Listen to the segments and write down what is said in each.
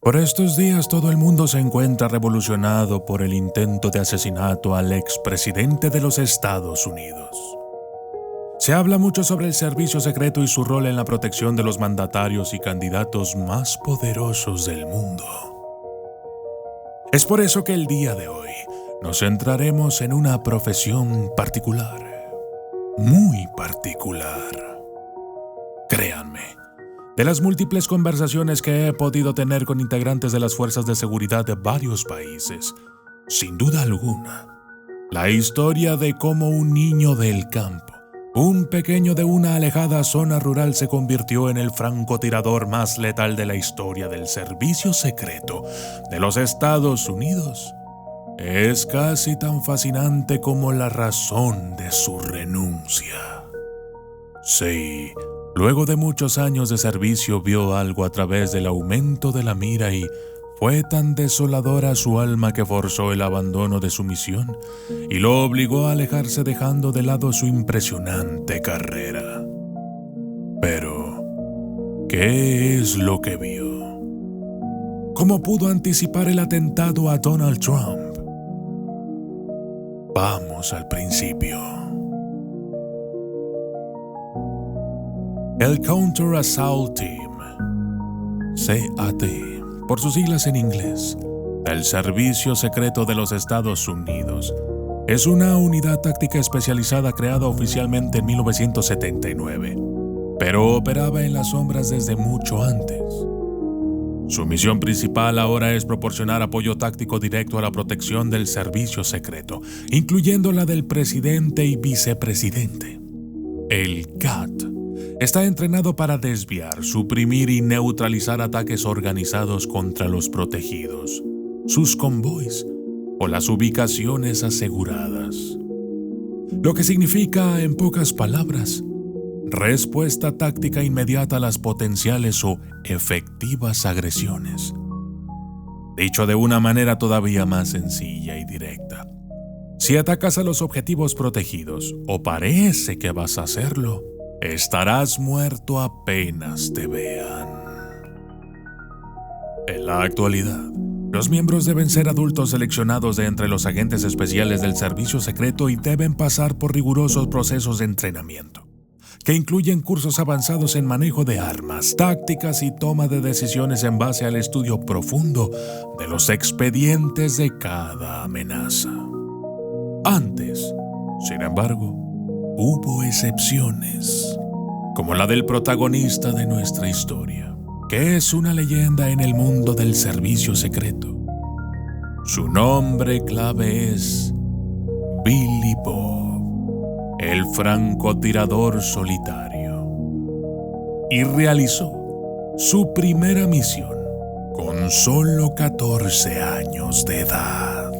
Por estos días todo el mundo se encuentra revolucionado por el intento de asesinato al expresidente de los Estados Unidos. Se habla mucho sobre el servicio secreto y su rol en la protección de los mandatarios y candidatos más poderosos del mundo. Es por eso que el día de hoy nos centraremos en una profesión particular, muy particular. Créanme, de las múltiples conversaciones que he podido tener con integrantes de las fuerzas de seguridad de varios países, sin duda alguna, la historia de cómo un niño del campo, un pequeño de una alejada zona rural, se convirtió en el francotirador más letal de la historia del servicio secreto de los Estados Unidos, es casi tan fascinante como la razón de su renuncia. Sí, luego de muchos años de servicio vio algo a través del aumento de la mira y fue tan desoladora su alma que forzó el abandono de su misión y lo obligó a alejarse, dejando de lado su impresionante carrera. Pero, ¿qué es lo que vio? ¿Cómo pudo anticipar el atentado a Donald Trump? Vamos al principio. El Counter Assault Team, CAT, por sus siglas en inglés, del Servicio Secreto de los Estados Unidos, es una unidad táctica especializada creada oficialmente en 1979, pero operaba en las sombras desde mucho antes. Su misión principal ahora es proporcionar apoyo táctico directo a la protección del servicio secreto, incluyendo la del presidente y vicepresidente. El CAT está entrenado para desviar, suprimir y neutralizar ataques organizados contra los protegidos, sus convoys o las ubicaciones aseguradas. Lo que significa, en pocas palabras, respuesta táctica inmediata a las potenciales o efectivas agresiones. Dicho de una manera todavía más sencilla y directa, si atacas a los objetivos protegidos, o parece que vas a hacerlo, estarás muerto apenas te vean. En la actualidad, los miembros deben ser adultos seleccionados de entre los agentes especiales del servicio secreto y deben pasar por rigurosos procesos de entrenamiento, que incluyen cursos avanzados en manejo de armas, tácticas y toma de decisiones en base al estudio profundo de los expedientes de cada amenaza. Antes, sin embargo, hubo excepciones, como la del protagonista de nuestra historia, que es una leyenda en el mundo del servicio secreto. Su nombre clave es Billy Bob, el francotirador solitario, y realizó su primera misión con solo 14 años de edad.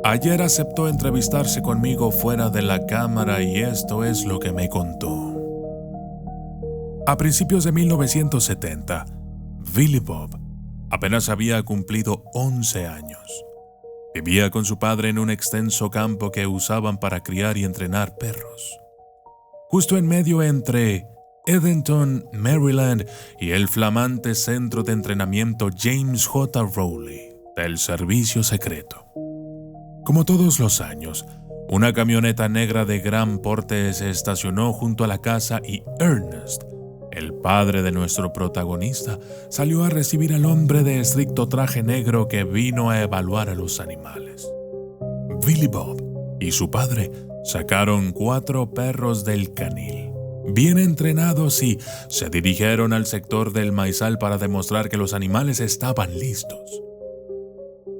Ayer aceptó entrevistarse conmigo fuera de la cámara y esto es lo que me contó. A principios de 1970, Billy Bob apenas había cumplido 11 años. Vivía con su padre en un extenso campo que usaban para criar y entrenar perros, justo en medio entre Edenton, Maryland, y el flamante centro de entrenamiento James J. Rowley del Servicio Secreto. Como todos los años, una camioneta negra de gran porte se estacionó junto a la casa y Ernest, el padre de nuestro protagonista, salió a recibir al hombre de estricto traje negro que vino a evaluar a los animales. Billy Bob y su padre sacaron 4 perros del canil, bien entrenados, y se dirigieron al sector del maizal para demostrar que los animales estaban listos.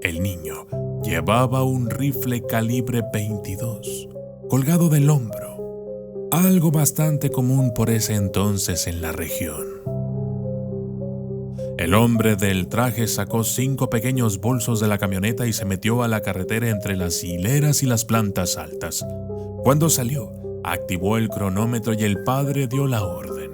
El niño llevaba un rifle calibre 22 colgado del hombro, algo bastante común por ese entonces en la región. El hombre del traje sacó 5 pequeños bolsos de la camioneta y se metió a la carretera entre las hileras y las plantas altas. Cuando salió, activó el cronómetro y el padre dio la orden.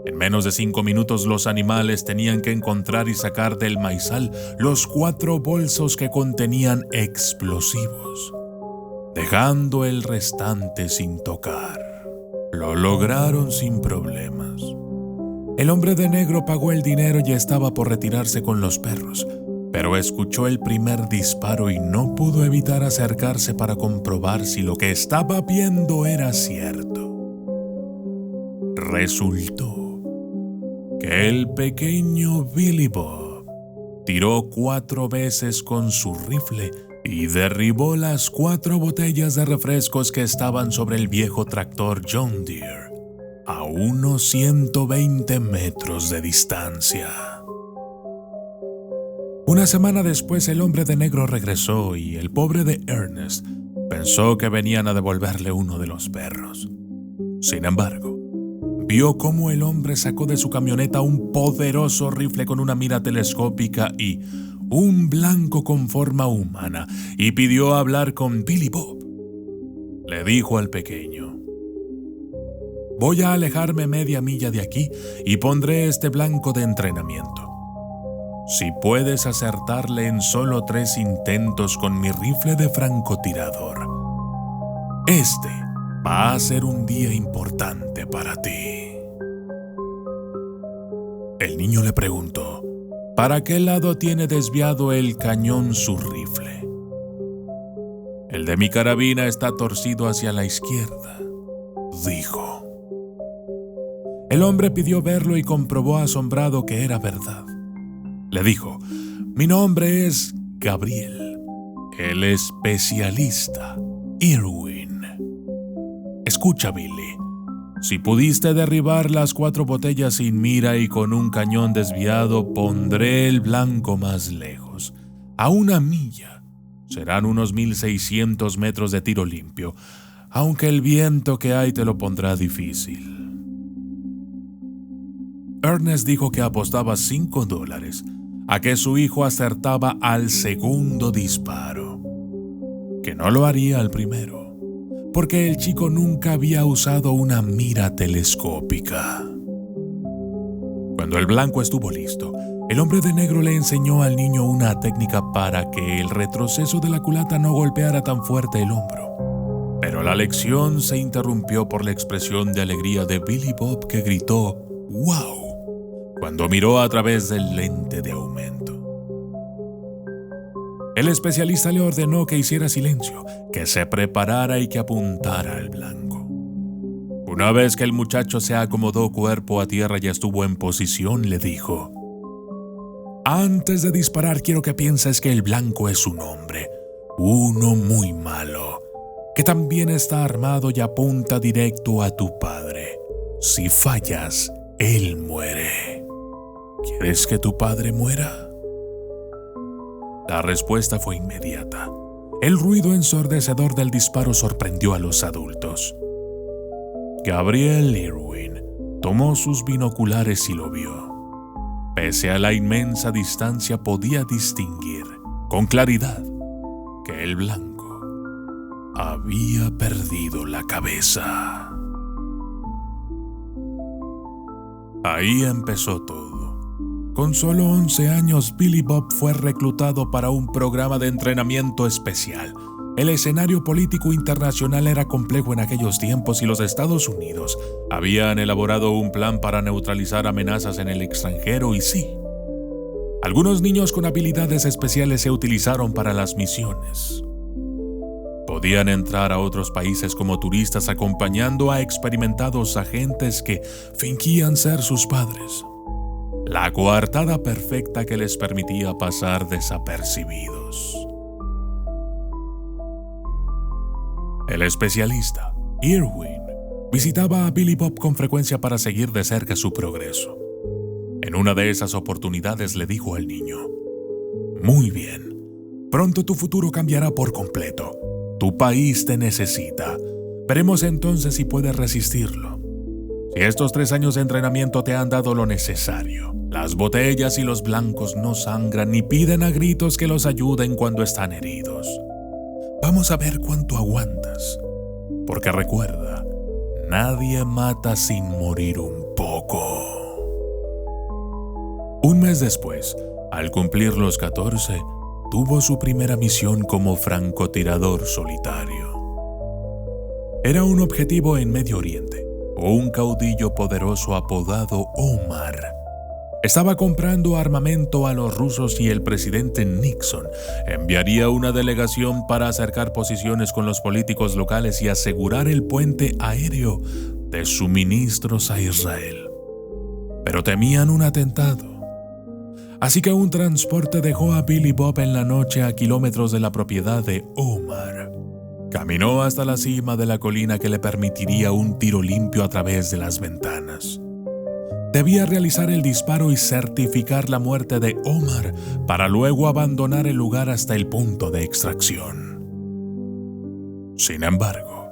En menos de 5 minutos los animales tenían que encontrar y sacar del maizal los 4 bolsos que contenían explosivos, dejando el restante sin tocar. Lo lograron sin problemas. El hombre de negro pagó el dinero y estaba por retirarse con los perros, pero escuchó el primer disparo y no pudo evitar acercarse para comprobar si lo que estaba viendo era cierto. Resultó que el pequeño Billy Bob tiró 4 veces con su rifle y derribó las 4 botellas de refrescos que estaban sobre el viejo tractor John Deere a unos 120 metros de distancia. Una semana después el hombre de negro regresó y el pobre de Ernest pensó que venían a devolverle uno de los perros. Sin embargo, vio cómo el hombre sacó de su camioneta un poderoso rifle con una mira telescópica y un blanco con forma humana y pidió hablar con Billy Bob. Le dijo al pequeño: «Voy a alejarme media milla de aquí y pondré este blanco de entrenamiento. Si puedes acertarle en solo 3 intentos con mi rifle de francotirador, este va a ser un día importante para ti». El niño le preguntó: «¿Para qué lado tiene desviado el cañón su rifle?» «El de mi carabina está torcido hacia la izquierda», dijo. El hombre pidió verlo y comprobó asombrado que era verdad. Le dijo: «Mi nombre es Gabriel, el especialista Irwin. Escucha, Billy, si pudiste derribar las 4 botellas sin mira y con un cañón desviado, pondré el blanco más lejos, a 1 milla. Serán unos 1600 metros de tiro limpio, aunque el viento que hay te lo pondrá difícil». Ernest dijo que apostaba $5 a que su hijo acertaba al segundo disparo, que no lo haría al primero, porque el chico nunca había usado una mira telescópica. Cuando el blanco estuvo listo, el hombre de negro le enseñó al niño una técnica para que el retroceso de la culata no golpeara tan fuerte el hombro. Pero la lección se interrumpió por la expresión de alegría de Billy Bob, que gritó «¡Wow!» cuando miró a través del lente de aumento. El especialista le ordenó que hiciera silencio, que se preparara y que apuntara al blanco. Una vez que el muchacho se acomodó cuerpo a tierra y estuvo en posición, le dijo: «Antes de disparar, quiero que pienses que el blanco es un hombre, uno muy malo, que también está armado y apunta directo a tu padre. Si fallas, él muere. ¿Quieres que tu padre muera?». La respuesta fue inmediata. El ruido ensordecedor del disparo sorprendió a los adultos. Gabriel Irwin tomó sus binoculares y lo vio. Pese a la inmensa distancia, podía distinguir con claridad que el blanco había perdido la cabeza. Ahí empezó todo. Con solo 11 años, Billy Bob fue reclutado para un programa de entrenamiento especial. El escenario político internacional era complejo en aquellos tiempos y los Estados Unidos habían elaborado un plan para neutralizar amenazas en el extranjero y sí, algunos niños con habilidades especiales se utilizaron para las misiones. Podían entrar a otros países como turistas acompañando a experimentados agentes que fingían ser sus padres. La coartada perfecta que les permitía pasar desapercibidos. El especialista, Irwin, visitaba a Billy Bob con frecuencia para seguir de cerca su progreso. En una de esas oportunidades le dijo al niño: «Muy bien, pronto tu futuro cambiará por completo. Tu país te necesita. Veremos entonces si puedes resistirlo. Si estos 3 años de entrenamiento te han dado lo necesario, las botellas y los blancos no sangran ni piden a gritos que los ayuden cuando están heridos. Vamos a ver cuánto aguantas. Porque recuerda, nadie mata sin morir un poco». Un mes después, al cumplir los 14, tuvo su primera misión como francotirador solitario. Era un objetivo en Medio Oriente, un caudillo poderoso apodado Omar estaba comprando armamento a los rusos y el presidente Nixon enviaría una delegación para acercar posiciones con los políticos locales y asegurar el puente aéreo de suministros a Israel. Pero temían un atentado. Así que un transporte dejó a Billy Bob en la noche a kilómetros de la propiedad de Omar. Caminó hasta la cima de la colina que le permitiría un tiro limpio a través de las ventanas. Debía realizar el disparo y certificar la muerte de Omar para luego abandonar el lugar hasta el punto de extracción. Sin embargo,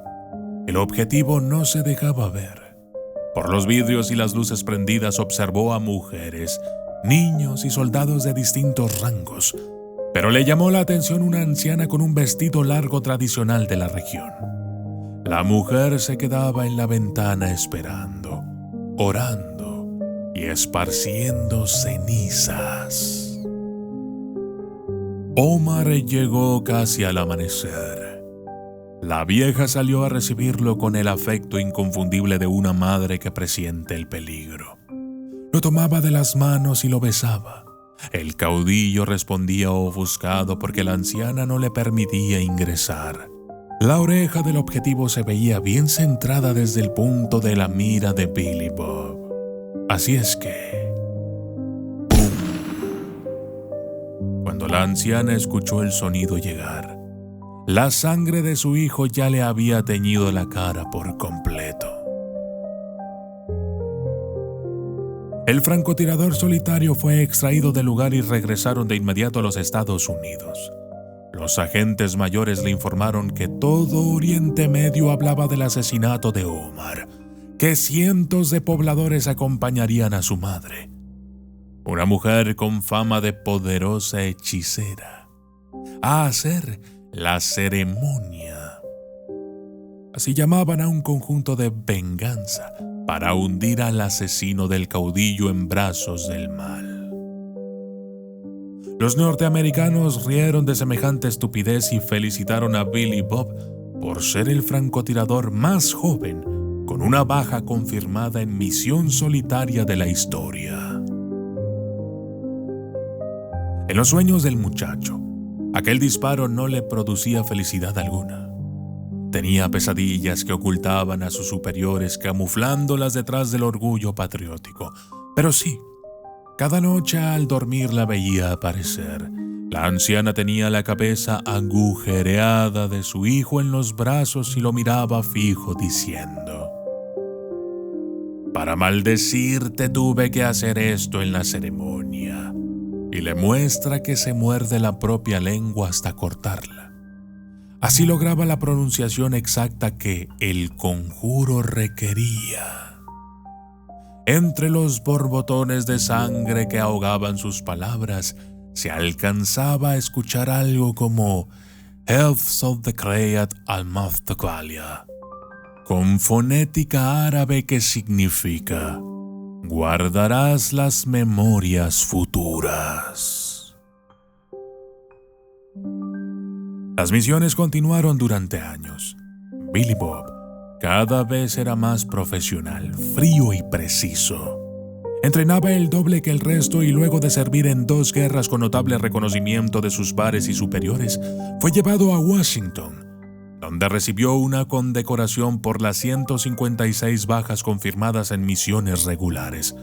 el objetivo no se dejaba ver. Por los vidrios y las luces prendidas observó a mujeres, niños y soldados de distintos rangos, pero le llamó la atención una anciana con un vestido largo tradicional de la región. La mujer se quedaba en la ventana esperando, orando y esparciendo cenizas. Omar llegó casi al amanecer. La vieja salió a recibirlo con el afecto inconfundible de una madre que presiente el peligro. Lo tomaba de las manos y lo besaba. El caudillo respondía ofuscado porque la anciana no le permitía ingresar. La oreja del objetivo se veía bien centrada desde el punto de la mira de Billy Bob. Así es que... ¡pum! Cuando la anciana escuchó el sonido llegar, la sangre de su hijo ya le había teñido la cara por completo. El francotirador solitario fue extraído del lugar y regresaron de inmediato a los Estados Unidos. Los agentes mayores le informaron que todo Oriente Medio hablaba del asesinato de Omar, que cientos de pobladores acompañarían a su madre, una mujer con fama de poderosa hechicera, a hacer la ceremonia. Así llamaban a un conjunto de venganza para hundir al asesino del caudillo en brazos del mal. Los norteamericanos rieron de semejante estupidez y felicitaron a Billy Bob por ser el francotirador más joven con una baja confirmada en misión solitaria de la historia. En los sueños del muchacho, aquel disparo no le producía felicidad alguna. Tenía pesadillas que ocultaban a sus superiores, camuflándolas detrás del orgullo patriótico. Pero sí, cada noche al dormir la veía aparecer. La anciana tenía la cabeza agujereada de su hijo en los brazos y lo miraba fijo diciendo: «Para maldecirte tuve que hacer esto en la ceremonia». Y le muestra que se muerde la propia lengua hasta cortarla. Así lograba la pronunciación exacta que el conjuro requería. Entre los borbotones de sangre que ahogaban sus palabras, se alcanzaba a escuchar algo como «Health of the Krayat al-Maftakwalia», con fonética árabe que significa «guardarás las memorias futuras». Las misiones continuaron durante años. Billy Bob cada vez era más profesional, frío y preciso. Entrenaba el doble que el resto y luego de servir en 2 guerras con notable reconocimiento de sus pares y superiores, fue llevado a Washington, donde recibió una condecoración por las 156 bajas confirmadas en misiones regulares,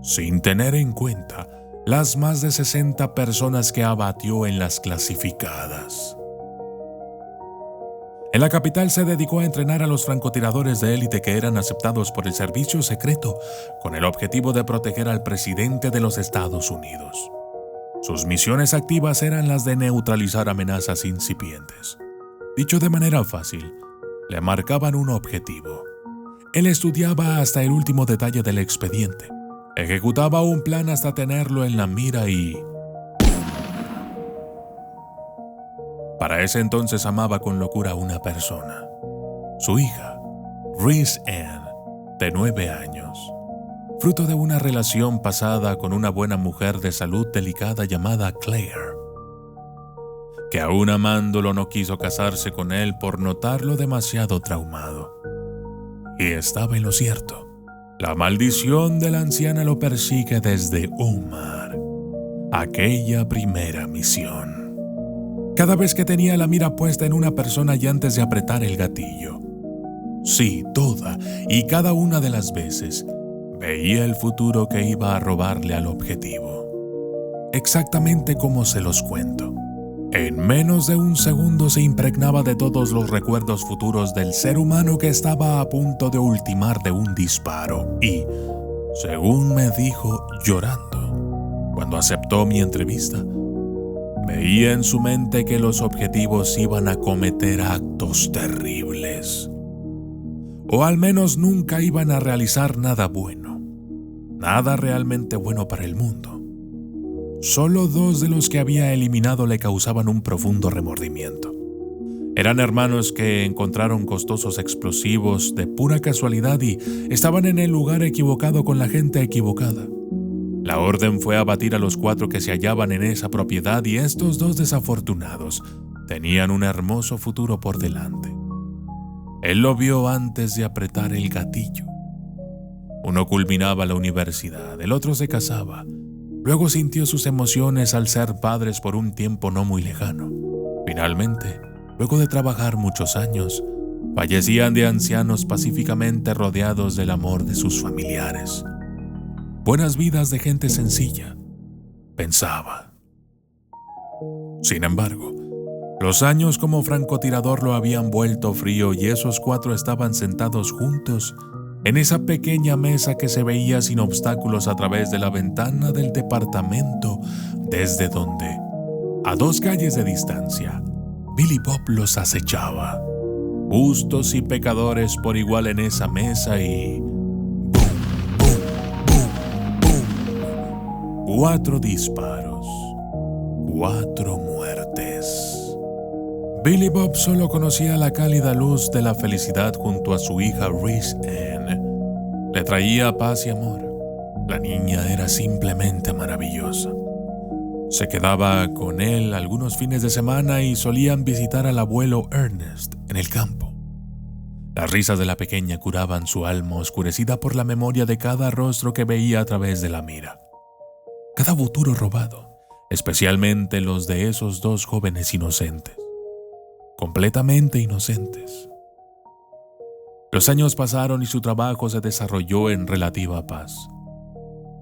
sin tener en cuenta las más de 60 personas que abatió en las clasificadas. En la capital se dedicó a entrenar a los francotiradores de élite que eran aceptados por el servicio secreto con el objetivo de proteger al presidente de los Estados Unidos. Sus misiones activas eran las de neutralizar amenazas incipientes. Dicho de manera fácil, le marcaban un objetivo. Él estudiaba hasta el último detalle del expediente, ejecutaba un plan hasta tenerlo en la mira y... Para ese entonces amaba con locura a una persona, su hija, Reese Ann, de 9 años, fruto de una relación pasada con una buena mujer de salud delicada llamada Claire, que aún amándolo no quiso casarse con él por notarlo demasiado traumado. y estaba en lo cierto. La maldición de la anciana lo persigue desde Umar, aquella primera misión. Cada vez que tenía la mira puesta en una persona y antes de apretar el gatillo. Sí, toda y cada una de las veces veía el futuro que iba a robarle al objetivo. Exactamente como se los cuento. En menos de un segundo se impregnaba de todos los recuerdos futuros del ser humano que estaba a punto de ultimar de un disparo y, según me dijo llorando, cuando aceptó mi entrevista, veía en su mente que los objetivos iban a cometer actos terribles. O al menos nunca iban a realizar nada bueno. Nada realmente bueno para el mundo. Solo 2 de los que había eliminado le causaban un profundo remordimiento. Eran hermanos que encontraron costosos explosivos de pura casualidad y estaban en el lugar equivocado con la gente equivocada. La orden fue abatir a los 4 que se hallaban en esa propiedad y estos 2 desafortunados tenían un hermoso futuro por delante. Él lo vio antes de apretar el gatillo. Uno culminaba la universidad, el otro se casaba. Luego sintió sus emociones al ser padres por un tiempo no muy lejano. Finalmente, luego de trabajar muchos años, fallecían de ancianos pacíficamente rodeados del amor de sus familiares. Buenas vidas de gente sencilla, pensaba. Sin embargo, los años como francotirador lo habían vuelto frío y esos 4 estaban sentados juntos en esa pequeña mesa que se veía sin obstáculos a través de la ventana del departamento, desde donde, a 2 calles de distancia, Billy Bob los acechaba. Justos y pecadores por igual en esa mesa y... ¡Bum, bum, bum, bum! 4 disparos. 4 muertes. Billy Bob solo conocía la cálida luz de la felicidad junto a su hija Reese Ann. Le traía paz y amor. La niña era simplemente maravillosa. Se quedaba con él algunos fines de semana y solían visitar al abuelo Ernest en el campo. Las risas de la pequeña curaban su alma oscurecida por la memoria de cada rostro que veía a través de la mira. Cada futuro robado, especialmente los de esos 2 jóvenes inocentes. Completamente inocentes. Los años pasaron y su trabajo se desarrolló en relativa paz.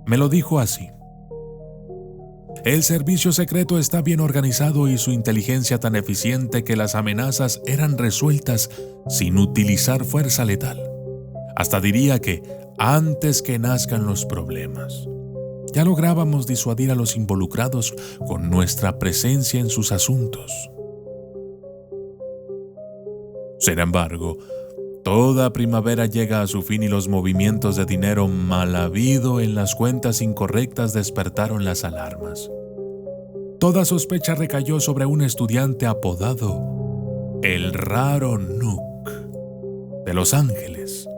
Me lo dijo así. El servicio secreto está bien organizado y su inteligencia tan eficiente que las amenazas eran resueltas sin utilizar fuerza letal. Hasta diría que antes que nazcan los problemas. Ya lográbamos disuadir a los involucrados con nuestra presencia en sus asuntos. Sin embargo, toda primavera llega a su fin y los movimientos de dinero mal habido en las cuentas incorrectas despertaron las alarmas. Toda sospecha recayó sobre un estudiante apodado el Raro Nook de Los Ángeles.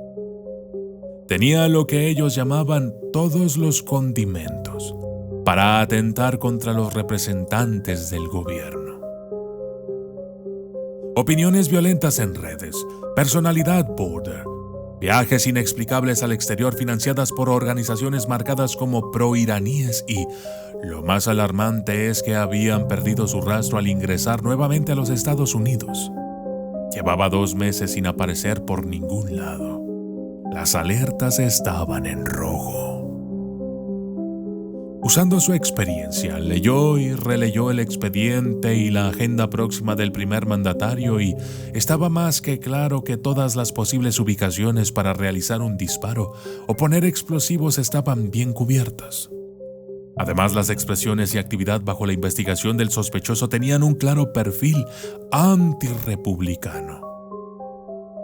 Tenía lo que ellos llamaban todos los condimentos para atentar contra los representantes del gobierno. Opiniones violentas en redes, personalidad border, viajes inexplicables al exterior financiadas por organizaciones marcadas como pro-iraníes y, lo más alarmante es que habían perdido su rastro al ingresar nuevamente a los Estados Unidos. Llevaba 2 meses sin aparecer por ningún lado. Las alertas estaban en rojo. Usando su experiencia, leyó y releyó el expediente y la agenda próxima del primer mandatario y estaba más que claro que todas las posibles ubicaciones para realizar un disparo o poner explosivos estaban bien cubiertas. Además, las expresiones y actividad bajo la investigación del sospechoso tenían un claro perfil antirrepublicano.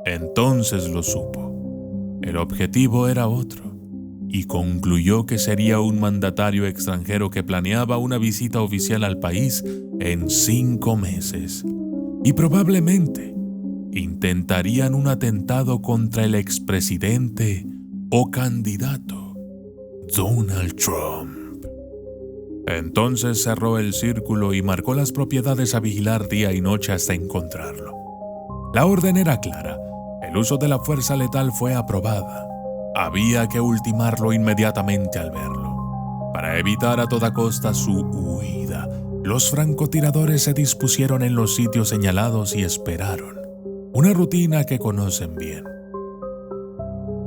Entonces lo supo. El objetivo era otro. Y concluyó que sería un mandatario extranjero que planeaba una visita oficial al país en 5 meses. Y probablemente intentarían un atentado contra el expresidente o candidato Donald Trump. Entonces cerró el círculo y marcó las propiedades a vigilar día y noche hasta encontrarlo. La orden era clara. el uso de la fuerza letal fue aprobada. Había que ultimarlo inmediatamente al verlo. Para evitar a toda costa su huida, los francotiradores se dispusieron en los sitios señalados y esperaron. Una rutina que conocen bien.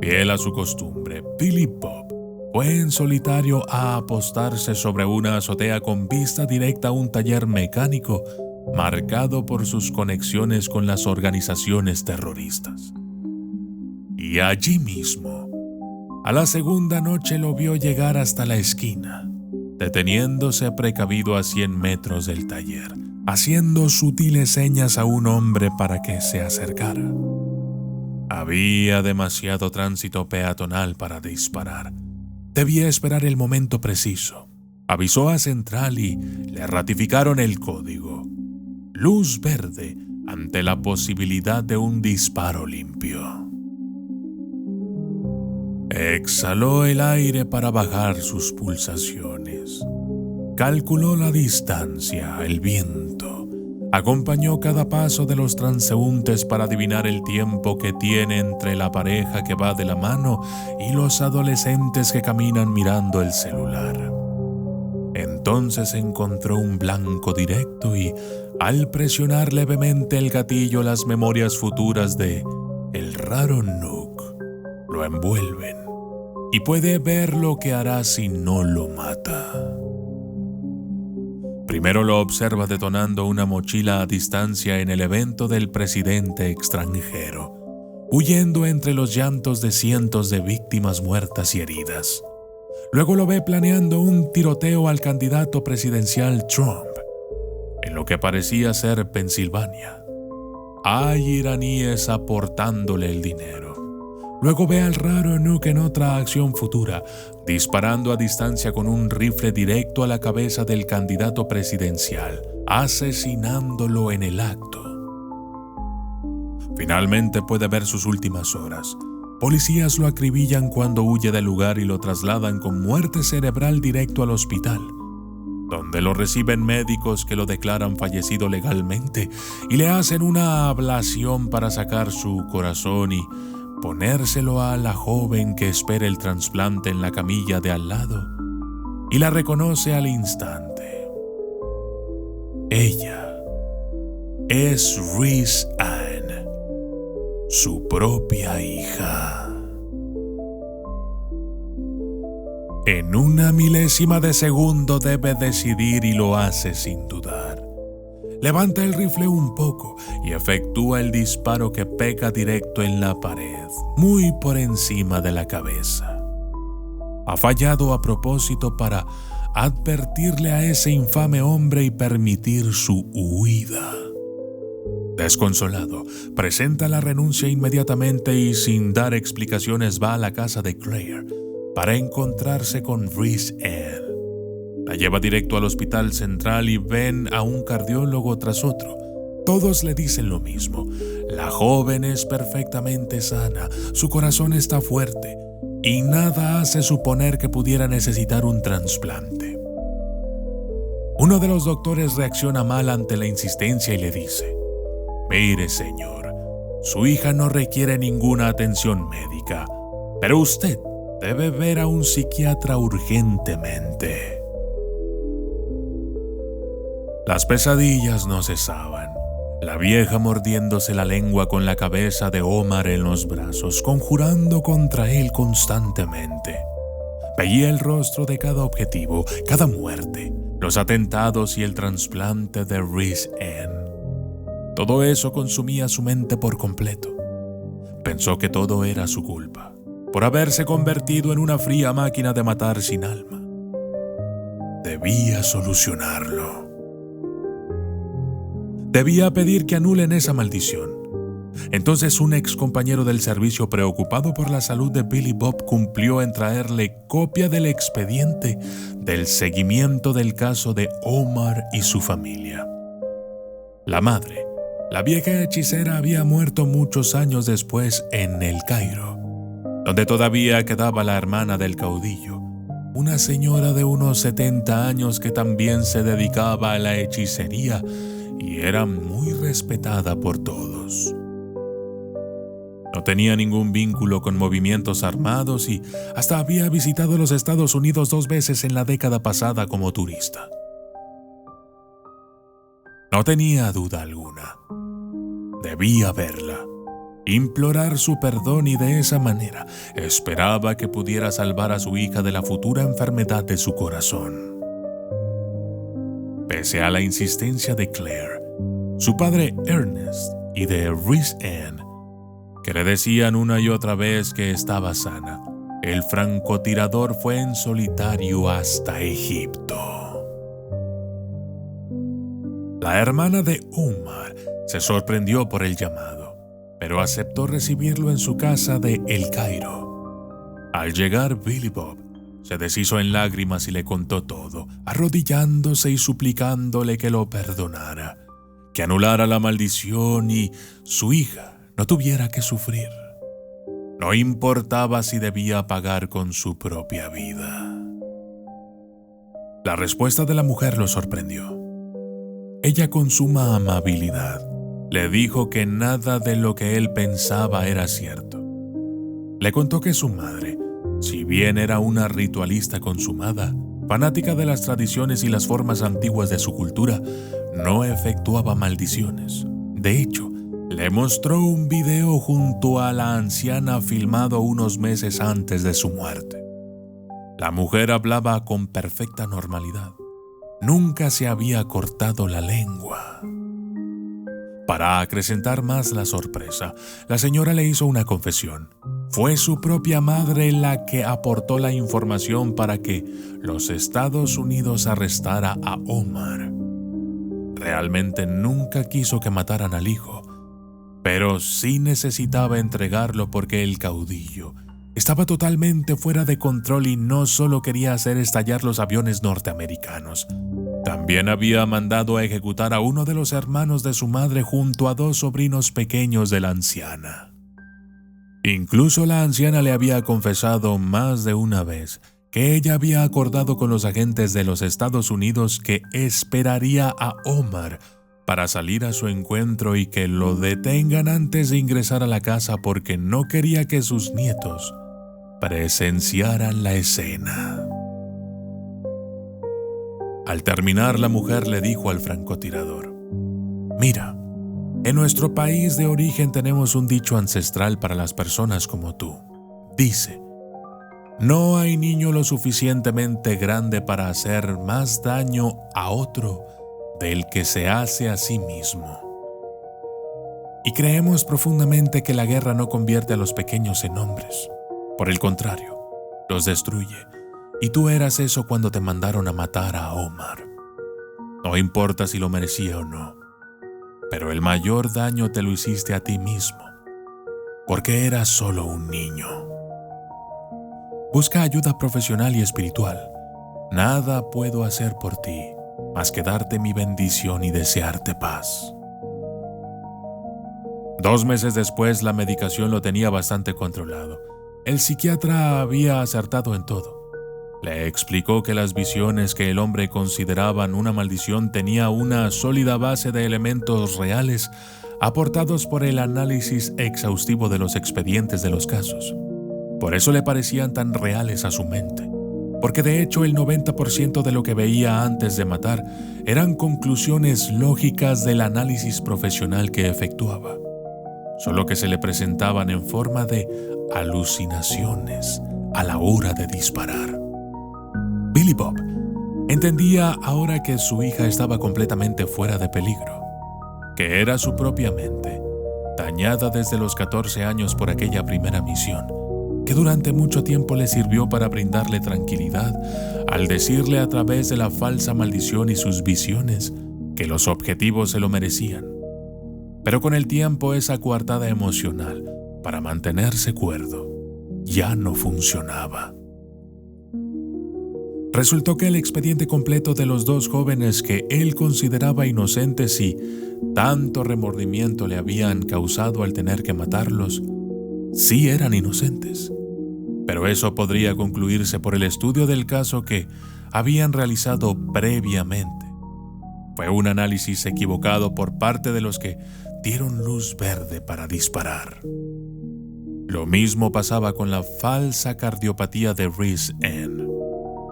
Fiel a su costumbre, Billy Bob fue en solitario a apostarse sobre una azotea con vista directa a un taller mecánico marcado por sus conexiones con las organizaciones terroristas. Y allí mismo, a la segunda noche lo vio llegar hasta la esquina, deteniéndose precavido a 100 metros del taller, haciendo sutiles señas a un hombre para que se acercara. Había demasiado tránsito peatonal para disparar. Debía esperar el momento preciso. Avisó a Central y le ratificaron el código. Luz verde ante la posibilidad de un disparo limpio. Exhaló el aire para bajar sus pulsaciones. Calculó la distancia, el viento. Acompañó cada paso de los transeúntes para adivinar el tiempo que tiene entre la pareja que va de la mano y los adolescentes que caminan mirando el celular. Entonces encontró un blanco directo y, al presionar levemente el gatillo, las memorias futuras de el raro Nook lo envuelven y puede ver lo que hará si no lo mata. Primero lo observa detonando una mochila a distancia en el evento del presidente extranjero, huyendo entre los llantos de cientos de víctimas muertas y heridas. Luego lo ve planeando un tiroteo al candidato presidencial Trump, en lo que parecía ser Pensilvania. Hay iraníes aportándole el dinero. Luego ve al raro Nook en otra acción futura, disparando a distancia con un rifle directo a la cabeza del candidato presidencial, asesinándolo en el acto. Finalmente puede ver sus últimas horas. Policías lo acribillan cuando huye del lugar y lo trasladan con muerte cerebral directo al hospital, donde lo reciben médicos que lo declaran fallecido legalmente y le hacen una ablación para sacar su corazón y ponérselo a la joven que espera el trasplante en la camilla de al lado y la reconoce al instante. Ella es Riz Ann, su propia hija. En una milésima de segundo debe decidir y lo hace sin dudar. Levanta el rifle un poco y efectúa el disparo que pega directo en la pared, muy por encima de la cabeza. Ha fallado a propósito para advertirle a ese infame hombre y permitir su huida. Desconsolado, presenta la renuncia inmediatamente y sin dar explicaciones va a la casa de Claire para encontrarse con Riz Ann. La lleva directo al hospital central y ven a un cardiólogo tras otro. Todos le dicen lo mismo. La joven es perfectamente sana, su corazón está fuerte y nada hace suponer que pudiera necesitar un trasplante. Uno de los doctores reacciona mal ante la insistencia y le dice: «Mire, señor, su hija no requiere ninguna atención médica, pero usted debe ver a un psiquiatra urgentemente». Las pesadillas no cesaban. La vieja mordiéndose la lengua con la cabeza de Omar en los brazos, conjurando contra él constantemente. Veía el rostro de cada objetivo, cada muerte, los atentados y el trasplante de Riz Ann. Todo eso consumía su mente por completo. Pensó que todo era su culpa, por haberse convertido en una fría máquina de matar sin alma. Debía solucionarlo. Debía pedir que anulen esa maldición. Entonces un ex compañero del servicio, preocupado por la salud de Billy Bob, cumplió en traerle copia del expediente del seguimiento del caso de Omar y su familia. La madre, la vieja hechicera, había muerto muchos años después en El Cairo, donde todavía quedaba la hermana del caudillo, una señora de unos 70 años que también se dedicaba a la hechicería y era muy respetada por todos. No tenía ningún vínculo con movimientos armados y hasta había visitado los Estados Unidos 2 veces en la década pasada como turista. No tenía duda alguna. Debía verla, implorar su perdón y de esa manera esperaba que pudiera salvar a su hija de la futura enfermedad de su corazón. Pese a la insistencia de Claire, su padre Ernest y de Reese Ann, que le decían una y otra vez que estaba sana, el francotirador fue en solitario hasta Egipto. La hermana de Omar se sorprendió por el llamado, pero aceptó recibirlo en su casa de El Cairo. Al llegar, Billy Bob se deshizo en lágrimas y le contó todo, arrodillándose y suplicándole que lo perdonara, que anulara la maldición y su hija no tuviera que sufrir. No importaba si debía pagar con su propia vida. La respuesta de la mujer lo sorprendió. Ella, con suma amabilidad, le dijo que nada de lo que él pensaba era cierto. Le contó que su madre, si bien era una ritualista consumada, fanática de las tradiciones y las formas antiguas de su cultura, no efectuaba maldiciones. De hecho, le mostró un video junto a la anciana filmado unos meses antes de su muerte. La mujer hablaba con perfecta normalidad. Nunca se había cortado la lengua. Para acrecentar más la sorpresa, la señora le hizo una confesión. Fue su propia madre la que aportó la información para que los Estados Unidos arrestara a Omar. Realmente nunca quiso que mataran al hijo, pero sí necesitaba entregarlo porque el caudillo estaba totalmente fuera de control y no solo quería hacer estallar los aviones norteamericanos. También había mandado a ejecutar a uno de los hermanos de su madre junto a 2 sobrinos pequeños de la anciana. Incluso la anciana le había confesado más de una vez que ella había acordado con los agentes de los Estados Unidos que esperaría a Omar para salir a su encuentro y que lo detengan antes de ingresar a la casa porque no quería que sus nietos presenciaran la escena. Al terminar, la mujer le dijo al francotirador: «Mira, en nuestro país de origen tenemos un dicho ancestral para las personas como tú. Dice: no hay niño lo suficientemente grande para hacer más daño a otro del que se hace a sí mismo». Y creemos profundamente que la guerra no convierte a los pequeños en hombres. Por el contrario, los destruye. Y tú eras eso cuando te mandaron a matar a Omar. No importa si lo merecía o no, pero el mayor daño te lo hiciste a ti mismo, porque eras solo un niño. Busca ayuda profesional y espiritual. Nada puedo hacer por ti, más que darte mi bendición y desearte paz. 2 meses después, la medicación lo tenía bastante controlado. El psiquiatra había acertado en todo. Le explicó que las visiones que el hombre consideraban una maldición tenía una sólida base de elementos reales aportados por el análisis exhaustivo de los expedientes de los casos. Por eso le parecían tan reales a su mente, porque de hecho el 90% de lo que veía antes de matar eran conclusiones lógicas del análisis profesional que efectuaba, solo que se le presentaban en forma de alucinaciones a la hora de disparar. Billy Bob entendía ahora que su hija estaba completamente fuera de peligro, que era su propia mente, dañada desde los 14 años por aquella primera misión, que durante mucho tiempo le sirvió para brindarle tranquilidad al decirle a través de la falsa maldición y sus visiones que los objetivos se lo merecían. Pero con el tiempo esa coartada emocional para mantenerse cuerdo ya no funcionaba. Resultó que el expediente completo de los 2 jóvenes que él consideraba inocentes y tanto remordimiento le habían causado al tener que matarlos, sí eran inocentes. Pero eso podría concluirse por el estudio del caso que habían realizado previamente. Fue un análisis equivocado por parte de los que dieron luz verde para disparar. Lo mismo pasaba con la falsa cardiopatía de Reese Ann.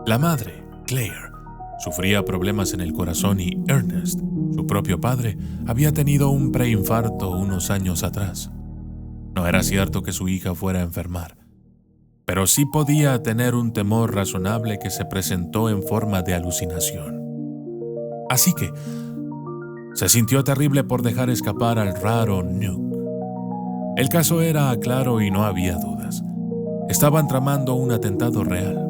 La madre, Claire, sufría problemas en el corazón y Ernest, su propio padre, había tenido un preinfarto unos años atrás. No era cierto que su hija fuera a enfermar, pero sí podía tener un temor razonable que se presentó en forma de alucinación. Así que se sintió terrible por dejar escapar al raro Nuke. El caso era claro y no había dudas. Estaban tramando un atentado real.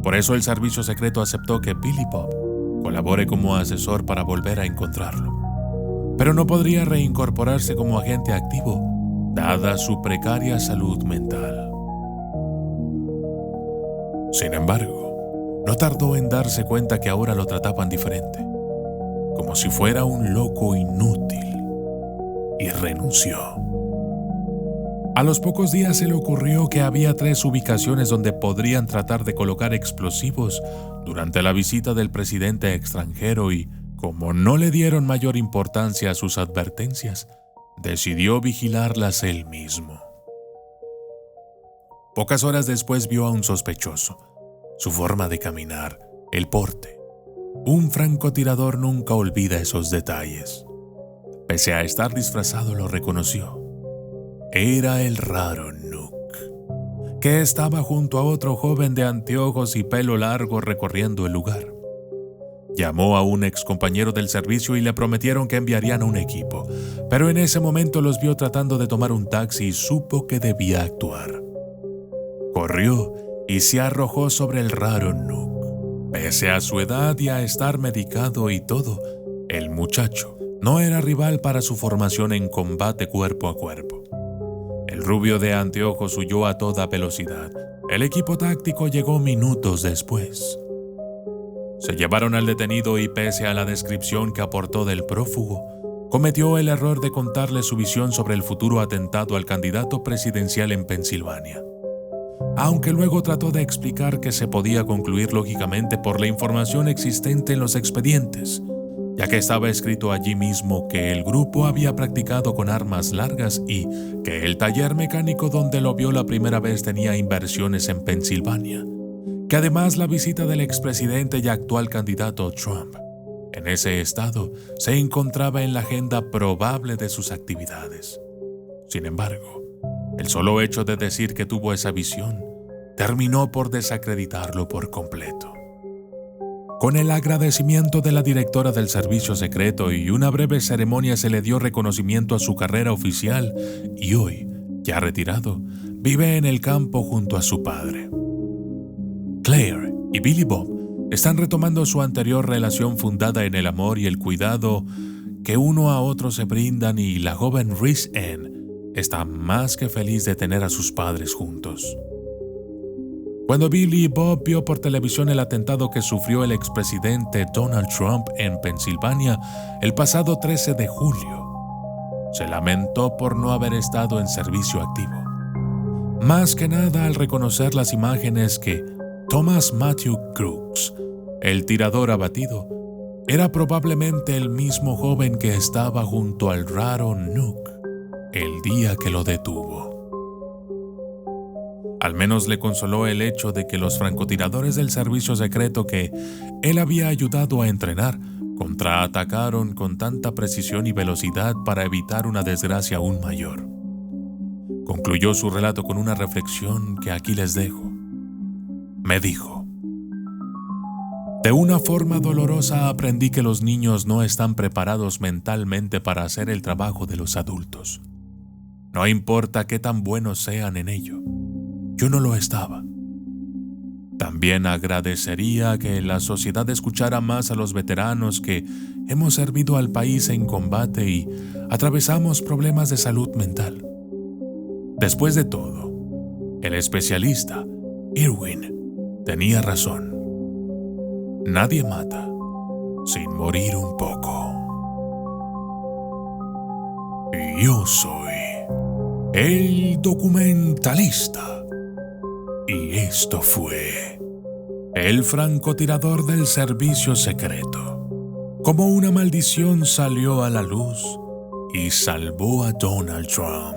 Por eso el servicio secreto aceptó que Billy Bob colabore como asesor para volver a encontrarlo. Pero no podría reincorporarse como agente activo, dada su precaria salud mental. Sin embargo, no tardó en darse cuenta que ahora lo trataban diferente, como si fuera un loco inútil, y renunció. A los pocos días se le ocurrió que había 3 ubicaciones donde podrían tratar de colocar explosivos durante la visita del presidente extranjero y, como no le dieron mayor importancia a sus advertencias, decidió vigilarlas él mismo. Pocas horas después vio a un sospechoso. Su forma de caminar, el porte. Un francotirador nunca olvida esos detalles. Pese a estar disfrazado, lo reconoció. Era el raro Nuke, que estaba junto a otro joven de anteojos y pelo largo recorriendo el lugar. Llamó a un excompañero del servicio y le prometieron que enviarían a un equipo, pero en ese momento los vio tratando de tomar un taxi y supo que debía actuar. Corrió y se arrojó sobre el raro Nuke. Pese a su edad y a estar medicado y todo, el muchacho no era rival para su formación en combate cuerpo a cuerpo. El rubio de anteojos huyó a toda velocidad. El equipo táctico llegó minutos después. Se llevaron al detenido y, pese a la descripción que aportó del prófugo, cometió el error de contarle su visión sobre el futuro atentado al candidato presidencial en Pensilvania. Aunque luego trató de explicar que se podía concluir lógicamente por la información existente en los expedientes, ya que estaba escrito allí mismo que el grupo había practicado con armas largas y que el taller mecánico donde lo vio la primera vez tenía inversiones en Pensilvania, que además la visita del expresidente y actual candidato Trump en ese estado se encontraba en la agenda probable de sus actividades. Sin embargo, el solo hecho de decir que tuvo esa visión terminó por desacreditarlo por completo. Con el agradecimiento de la directora del servicio secreto y una breve ceremonia se le dio reconocimiento a su carrera oficial y hoy, ya retirado, vive en el campo junto a su padre. Claire y Billy Bob están retomando su anterior relación fundada en el amor y el cuidado que uno a otro se brindan y la joven Reese Ann está más que feliz de tener a sus padres juntos. Cuando Billy Bob vio por televisión el atentado que sufrió el expresidente Donald Trump en Pensilvania el pasado 13 de julio, se lamentó por no haber estado en servicio activo. Más que nada al reconocer las imágenes que Thomas Matthew Crooks, el tirador abatido, era probablemente el mismo joven que estaba junto al raro Nuke el día que lo detuvo. Al menos le consoló el hecho de que los francotiradores del servicio secreto que él había ayudado a entrenar contraatacaron con tanta precisión y velocidad para evitar una desgracia aún mayor. Concluyó su relato con una reflexión que aquí les dejo. Me dijo: de una forma dolorosa aprendí que los niños no están preparados mentalmente para hacer el trabajo de los adultos. No importa qué tan buenos sean en ello. Yo no lo estaba. También agradecería que la sociedad escuchara más a los veteranos que hemos servido al país en combate y atravesamos problemas de salud mental. Después de todo, el especialista, Irwin, tenía razón. Nadie mata sin morir un poco. Y yo soy el documentalista. Y esto fue el francotirador del servicio secreto. Como una maldición salió a la luz y salvó a Donald Trump.